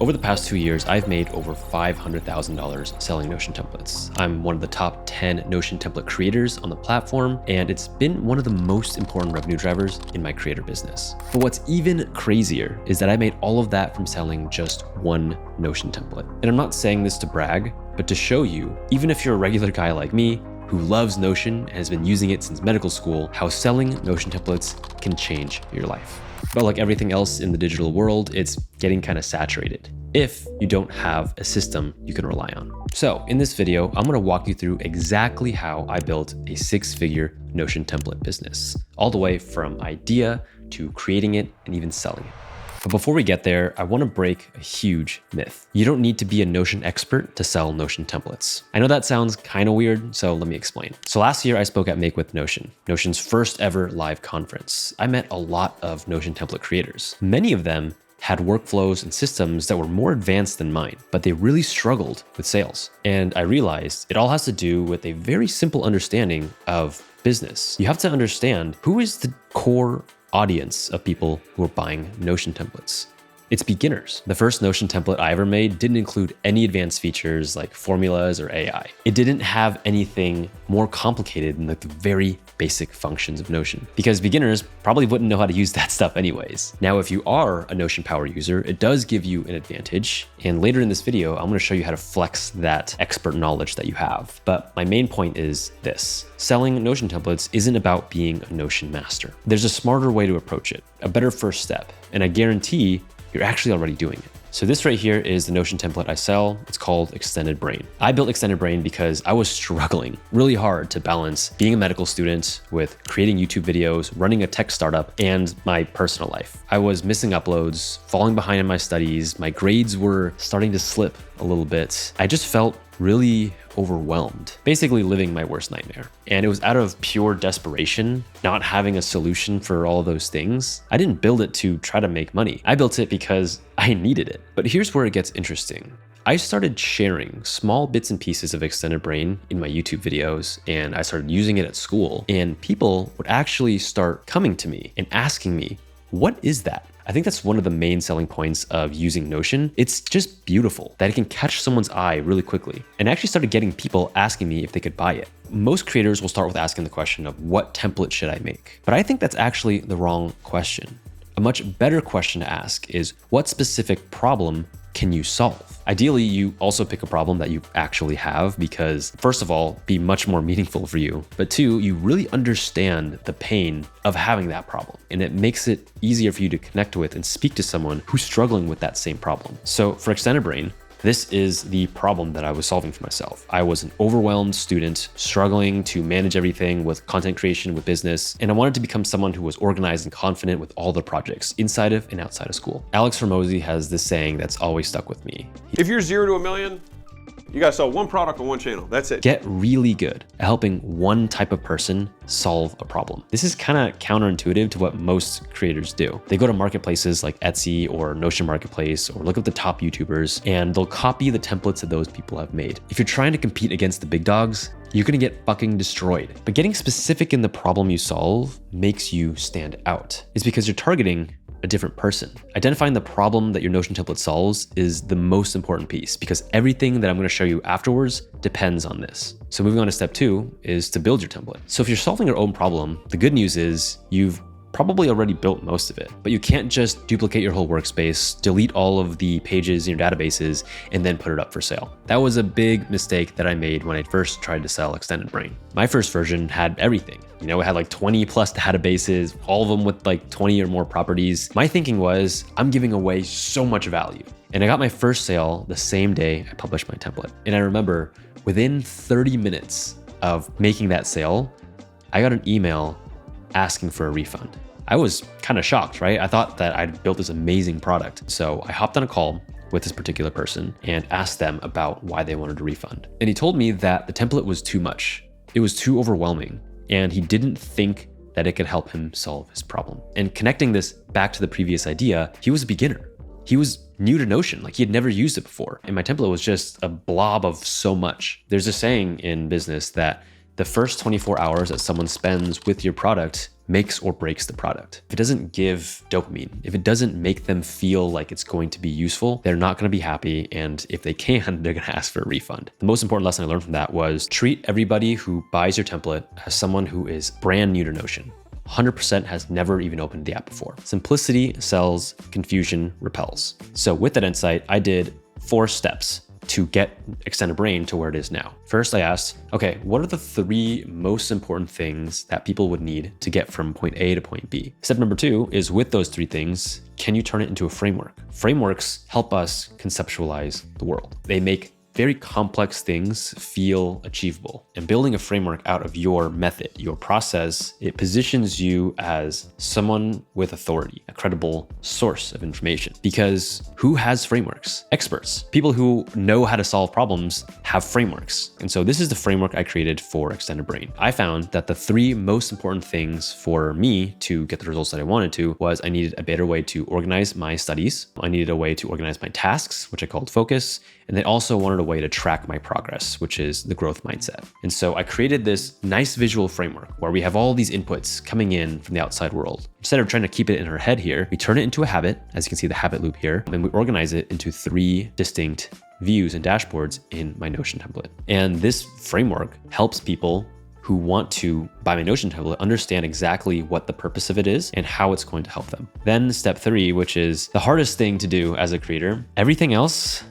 Over the past 2 years, I've made over $500,000 selling Notion templates. I'm one of the top 10 Notion template creators on the platform, and it's been one of the most important revenue drivers in my creator business. But what's even crazier is that I made all of that from selling just one Notion template. And I'm not saying this to brag, but to show you, even if you're a regular guy like me, who loves Notion and has been using it since medical school, how selling Notion templates can change your life. But like everything else in the digital world, it's getting kind of saturated if you don't have a system you can rely on. So in this video, I'm gonna walk you through exactly how I built a 6-figure Notion template business, all the way from idea to creating it and even selling it. But before we get there, I wanna break a huge myth. You don't need to be a Notion expert to sell Notion templates. I know that sounds kind of weird, so let me explain. So last year I spoke at Make with Notion, Notion's first ever live conference. I met a lot of Notion template creators. Many of them had workflows and systems that were more advanced than mine, but they really struggled with sales. And I realized it all has to do with a very simple understanding of business. You have to understand who is the core audience of people who are buying Notion templates. It's beginners. The first Notion template I ever made didn't include any advanced features like formulas or AI. It didn't have anything more complicated than the very basic functions of Notion, because beginners probably wouldn't know how to use that stuff anyways. Now, if you are a Notion power user, it does give you an advantage. And later in this video, I'm gonna show you how to flex that expert knowledge that you have. But my main point is this: selling Notion templates isn't about being a Notion master. There's a smarter way to approach it, a better first step, and I guarantee you're actually already doing it. So this right here is the Notion template I sell. It's called Extended Brain. I built Extended Brain because I was struggling really hard to balance being a medical student with creating YouTube videos, running a tech startup, and my personal life. I was missing uploads, falling behind in my studies. My grades were starting to slip a little bit. I just felt really overwhelmed, basically living my worst nightmare. And it was out of pure desperation, not having a solution for all those things. I didn't build it to try to make money. I built it because I needed it. But here's where it gets interesting. I started sharing small bits and pieces of Extended Brain in my YouTube videos, and I started using it at school, and people would actually start coming to me and asking me, what is that? I think that's one of the main selling points of using Notion. It's just beautiful that it can catch someone's eye really quickly. And I actually started getting people asking me if they could buy it. Most creators will start with asking the question of what template should I make? But I think that's actually the wrong question. A much better question to ask is, what specific problem can you solve? Ideally, you also pick a problem that you actually have because, first of all, be much more meaningful for you. But two, you really understand the pain of having that problem. And it makes it easier for you to connect with and speak to someone who's struggling with that same problem. So for Extended Brain, this is the problem that I was solving for myself. I was an overwhelmed student, struggling to manage everything with content creation, with business, and I wanted to become someone who was organized and confident with all the projects inside of and outside of school. Alex Hormozy has this saying that's always stuck with me. If you're 0 to $1 million, you gotta sell one product on one channel. That's it. Get really good at helping one type of person solve a problem. This is kind of counterintuitive to what most creators do. They go to marketplaces like Etsy or Notion Marketplace or look up the top YouTubers and they'll copy the templates that those people have made. If you're trying to compete against the big dogs, you're gonna get fucking destroyed. But getting specific in the problem you solve makes you stand out. It's because you're targeting a different person. Identifying the problem that your Notion template solves is the most important piece because everything that I'm gonna show you afterwards depends on this. So moving on to step 2 is to build your template. So if you're solving your own problem, the good news is you've probably already built most of it, but you can't just duplicate your whole workspace, delete all of the pages in your databases, and then put it up for sale. That was a big mistake that I made when I first tried to sell Extended Brain. My first version had everything. You know, it had like 20 plus databases, all of them with like 20 or more properties. My thinking was, I'm giving away so much value. And I got my first sale the same day I published my template. And I remember within 30 minutes of making that sale, I got an email asking for a refund. I was kind of shocked, right? I thought that I'd built this amazing product. So I hopped on a call with this particular person and asked them about why they wanted a refund. And he told me that the template was too much. It was too overwhelming. And he didn't think that it could help him solve his problem. And connecting this back to the previous idea, he was a beginner. He was new to Notion, like he had never used it before. And my template was just a blob of so much. There's a saying in business that The first 24 hours that someone spends with your product makes or breaks the product. If it doesn't give dopamine, if it doesn't make them feel like it's going to be useful, they're not going to be happy. And if they can, they're going to ask for a refund. The most important lesson I learned from that was treat everybody who buys your template as someone who is brand new to Notion. 100% has never even opened the app before. Simplicity sells, confusion repels. So with that insight, I did 4 steps to get Extended Brain to where it is now. First, I asked, okay, what are the 3 most important things that people would need to get from point A to point B? Step number 2 is, with those 3 things, can you turn it into a framework? Frameworks help us conceptualize the world. They make very complex things feel achievable. And building a framework out of your method, your process, it positions you as someone with authority, a credible source of information. Because who has frameworks? Experts. People who know how to solve problems have frameworks. And so this is the framework I created for Extended Brain. I found that the 3 most important things for me to get the results that I wanted to was I needed a better way to organize my studies. I needed a way to organize my tasks, which I called focus. And they also wanted a way to track my progress, which is the growth mindset. And so I created this nice visual framework where we have all these inputs coming in from the outside world. Instead of trying to keep it in our head here, we turn it into a habit, as you can see the habit loop here, and we organize it into 3 distinct views and dashboards in my Notion template. And this framework helps people who want to buy my Notion template understand exactly what the purpose of it is and how it's going to help them. Then step 3, which is the hardest thing to do as a creator, everything else,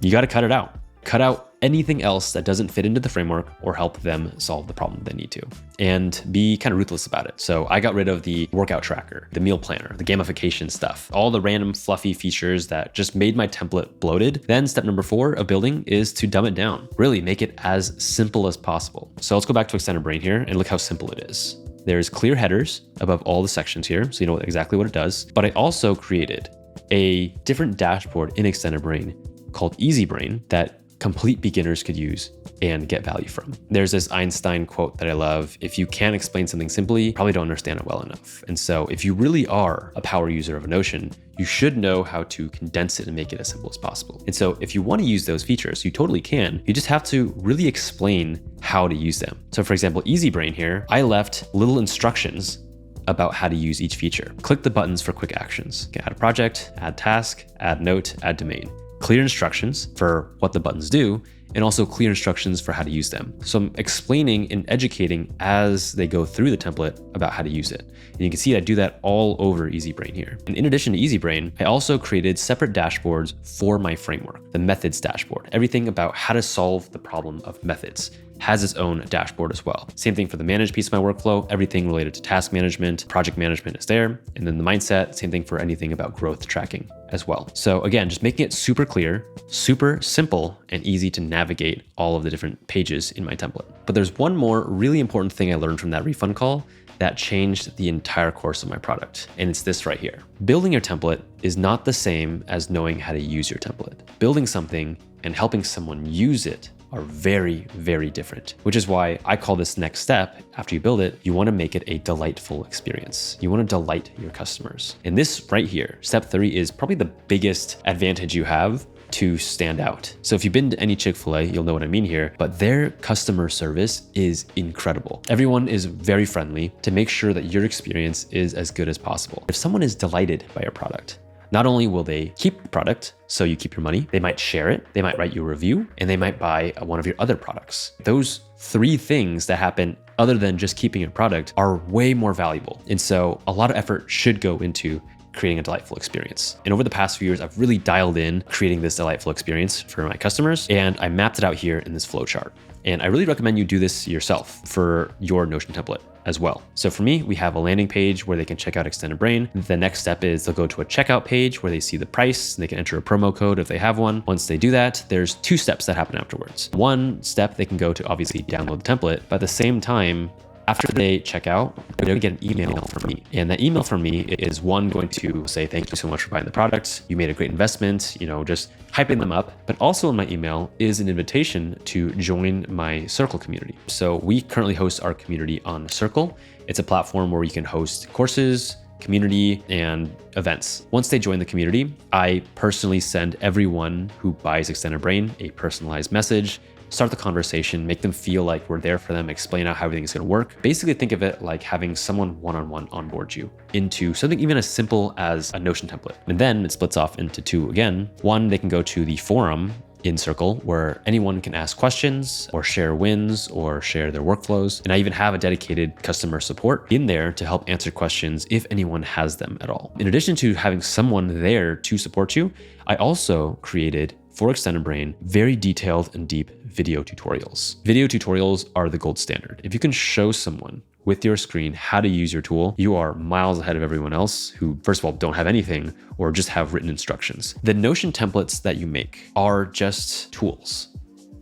you got to cut it out. Cut out anything else that doesn't fit into the framework or help them solve the problem they need to, and be kind of ruthless about it. So I got rid of the workout tracker, the meal planner, the gamification stuff, all the random fluffy features that just made my template bloated. Then step number 4 of building is to dumb it down, really make it as simple as possible. So let's go back to Extended Brain here and look how simple it is. There's clear headers above all the sections here, so you know exactly what it does. But I also created a different dashboard in Extended Brain called Easy Brain that complete beginners could use and get value from. There's this Einstein quote that I love: if you can't explain something simply, you probably don't understand it well enough. And so if you really are a power user of a Notion, you should know how to condense it and make it as simple as possible. And so if you want to use those features, you totally can. You just have to really explain how to use them. So for example, Easy Brain here, I left little instructions about how to use each feature. Click the buttons for quick actions. Add a project, add task, add note, add domain. Clear instructions for what the buttons do, and also clear instructions for how to use them. So I'm explaining and educating as they go through the template about how to use it. And you can see I do that all over Easy Brain here. And in addition to Easy Brain, I also created separate dashboards for my framework, the methods dashboard. Everything about how to solve the problem of methods has its own dashboard as well. Same thing for the manage piece of my workflow. Everything related to task management, project management is there. And then the mindset, same thing for anything about growth tracking as well. So again, just making it super clear, super simple, and easy to navigate all of the different pages in my template. But there's one more really important thing I learned from that refund call that changed the entire course of my product. And it's this right here. Building your template is not the same as knowing how to use your template. Building something and helping someone use it are very, very different, which is why I call this next step. After you build it, you want to make it a delightful experience. You want to delight your customers. And this right here, step 3, is probably the biggest advantage you have to stand out. So if you've been to any Chick-fil-A, you'll know what I mean here, but their customer service is incredible. Everyone is very friendly to make sure that your experience is as good as possible. If someone is delighted by your product, not only will they keep the product, so you keep your money, they might share it, they might write you a review, and they might buy one of your other products. Those 3 things that happen other than just keeping your product are way more valuable. And so a lot of effort should go into creating a delightful experience. And over the past few years, I've really dialed in creating this delightful experience for my customers, and I mapped it out here in this flow chart. And I really recommend you do this yourself for your Notion template as well. So for me, we have a landing page where they can check out Extended Brain. The next step is they'll go to a checkout page where they see the price and they can enter a promo code if they have one. Once they do that, there's 2 steps that happen afterwards. One step, they can go to obviously download the template, but at the same time, after they check out, they're going to get an email from me. And that email from me is one going to say, thank you so much for buying the product. You made a great investment, just hyping them up. But also in my email is an invitation to join my Circle community. So we currently host our community on Circle. It's a platform where you can host courses, community, and events. Once they join the community, I personally send everyone who buys Extended Brain a personalized message start the conversation, make them feel like we're there for them, explain out how everything is going to work. Basically, think of it like having someone one-on-one onboard you into something even as simple as a Notion template. And then it splits off into two again. One, they can go to the forum in Circle where anyone can ask questions or share wins or share their workflows. And I even have a dedicated customer support in there to help answer questions if anyone has them at all. In addition to having someone there to support you, I also created for Extended Brain very detailed and deep video tutorials. Video tutorials are the gold standard. If you can show someone with your screen how to use your tool, you are miles ahead of everyone else who, first of all, don't have anything or just have written instructions. The Notion templates that you make are just tools.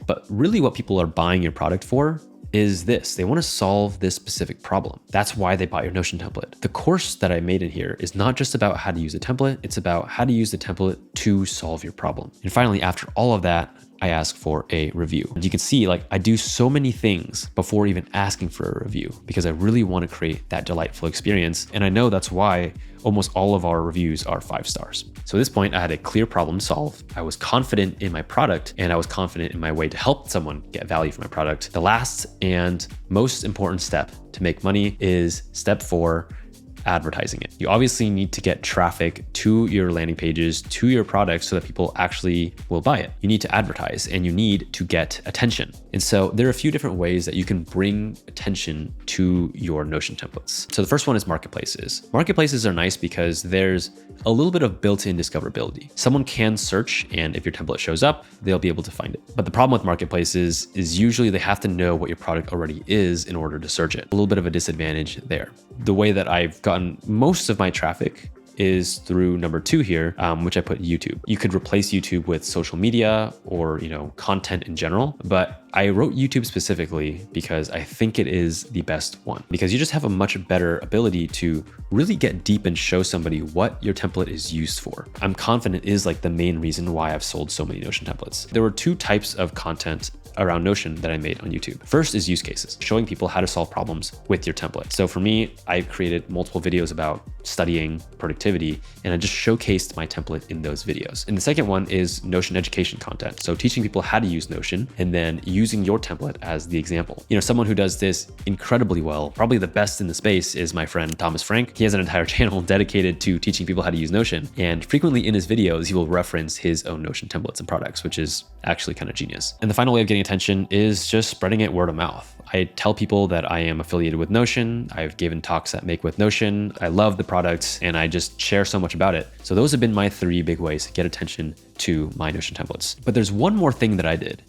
But really what people are buying your product for is this. They want to solve this specific problem. That's why they bought your Notion template. The course that I made in here is not just about how to use a template, it's about how to use the template to solve your problem. And finally, after all of that, I ask for a review. And you can see like I do so many things before even asking for a review because I really want to create that delightful experience. And I know that's why almost all of our reviews are 5 stars. So at this point, I had a clear problem to solve. I was confident in my product and I was confident in my way to help someone get value from my product. The last and most important step to make money is step 4, advertising it. You obviously need to get traffic to your landing pages, to your product so that people actually will buy it. You need to advertise and you need to get attention. And so there are a few different ways that you can bring attention to your Notion templates. So the first one is marketplaces. Marketplaces are nice because there's a little bit of built-in discoverability. Someone can search and if your template shows up, they'll be able to find it. But the problem with marketplaces is usually they have to know what your product already is in order to search it. A little bit of a disadvantage there. The way that I've gotten most of my traffic is through number 2 here, which I put YouTube. You could replace YouTube with social media or, content in general, but I wrote YouTube specifically because I think it is the best one because you just have a much better ability to really get deep and show somebody what your template is used for. I'm confident is like the main reason why I've sold so many Notion templates. There were 2 types of content around Notion that I made on YouTube. First is use cases, showing people how to solve problems with your template. So for me, I created multiple videos about studying productivity, and I just showcased my template in those videos. And the second one is Notion education content. So teaching people how to use Notion and then using your template as the example. Someone who does this incredibly well, probably the best in the space is my friend Thomas Frank. He has an entire channel dedicated to teaching people how to use Notion. And frequently in his videos, he will reference his own Notion templates and products, which is actually kind of genius. And the final way of getting attention is just spreading it word of mouth. I tell people that I am affiliated with Notion. I've given talks at Make with Notion. I love the product and I just share so much about it. So those have been my 3 big ways to get attention to my Notion templates. But there's one more thing that I did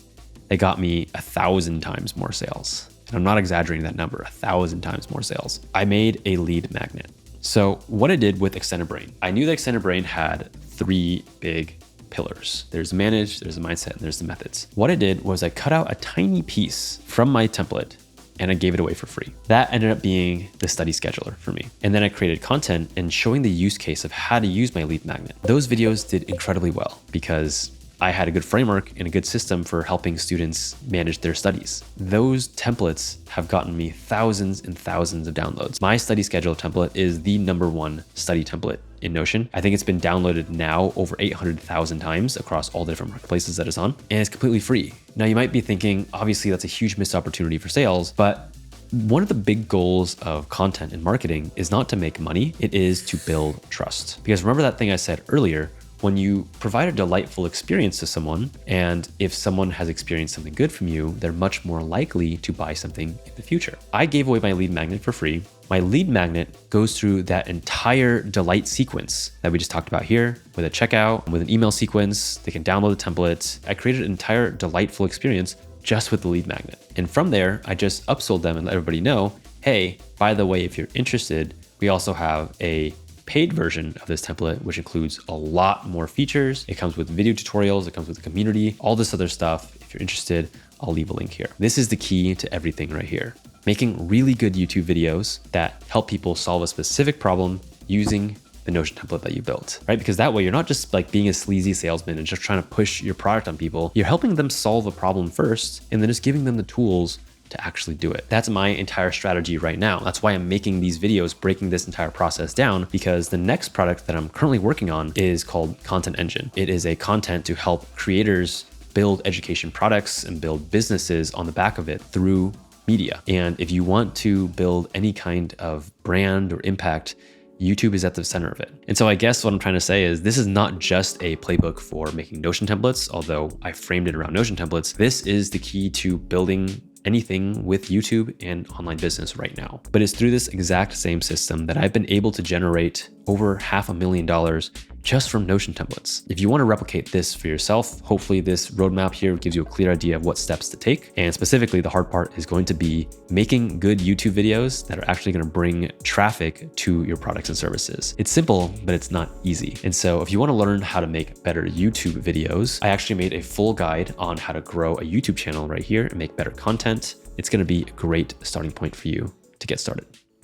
that got me 1,000 times more sales. And I'm not exaggerating that number, 1,000 times more sales. I made a lead magnet. So what I did with Extended Brain, I knew that Extended Brain had 3 big pillars. There's manage, there's the mindset, and there's the methods. What I did was I cut out a tiny piece from my template and I gave it away for free. That ended up being the study scheduler for me. And then I created content and showing the use case of how to use my lead magnet. Those videos did incredibly well because I had a good framework and a good system for helping students manage their studies. Those templates have gotten me thousands and thousands of downloads. My study schedule template is the #1 study template in Notion. I think it's been downloaded now over 800,000 times across all the different marketplaces that it's on, and it's completely free. Now you might be thinking, obviously that's a huge missed opportunity for sales, but one of the big goals of content and marketing is not to make money, it is to build trust. Because remember that thing I said earlier, when you provide a delightful experience to someone, and if someone has experienced something good from you, they're much more likely to buy something in the future. I gave away my lead magnet for free. My lead magnet goes through that entire delight sequence that we just talked about here with a checkout, with an email sequence. They can download the templates. I created an entire delightful experience just with the lead magnet. And from there, I just upsold them and let everybody know, hey, by the way, if you're interested, we also have a paid version of this template, which includes a lot more features. It comes with video tutorials, it comes with a community, all this other stuff. If you're interested, I'll leave a link here. This is the key to everything right here. Making really good YouTube videos that help people solve a specific problem using the Notion template that you built, right? Because that way you're not just like being a sleazy salesman and just trying to push your product on people. You're helping them solve a problem first and then just giving them the tools to actually do it. That's my entire strategy right now. That's why I'm making these videos, breaking this entire process down, because the next product that I'm currently working on is called Content Engine. It is a content to help creators build education products and build businesses on the back of it through media. And if you want to build any kind of brand or impact, YouTube is at the center of it. And so I guess what I'm trying to say is this is not just a playbook for making Notion templates, although I framed it around Notion templates. This is the key to building anything with YouTube and online business right now. But it's through this exact same system that I've been able to generate over $500,000 just from Notion templates. If you want to replicate this for yourself, hopefully this roadmap here gives you a clear idea of what steps to take. And specifically, the hard part is going to be making good YouTube videos that are actually going to bring traffic to your products and services. It's simple, but it's not easy. And so if you want to learn how to make better YouTube videos, I actually made a full guide on how to grow a YouTube channel right here and make better content. It's going to be a great starting point for you to get started.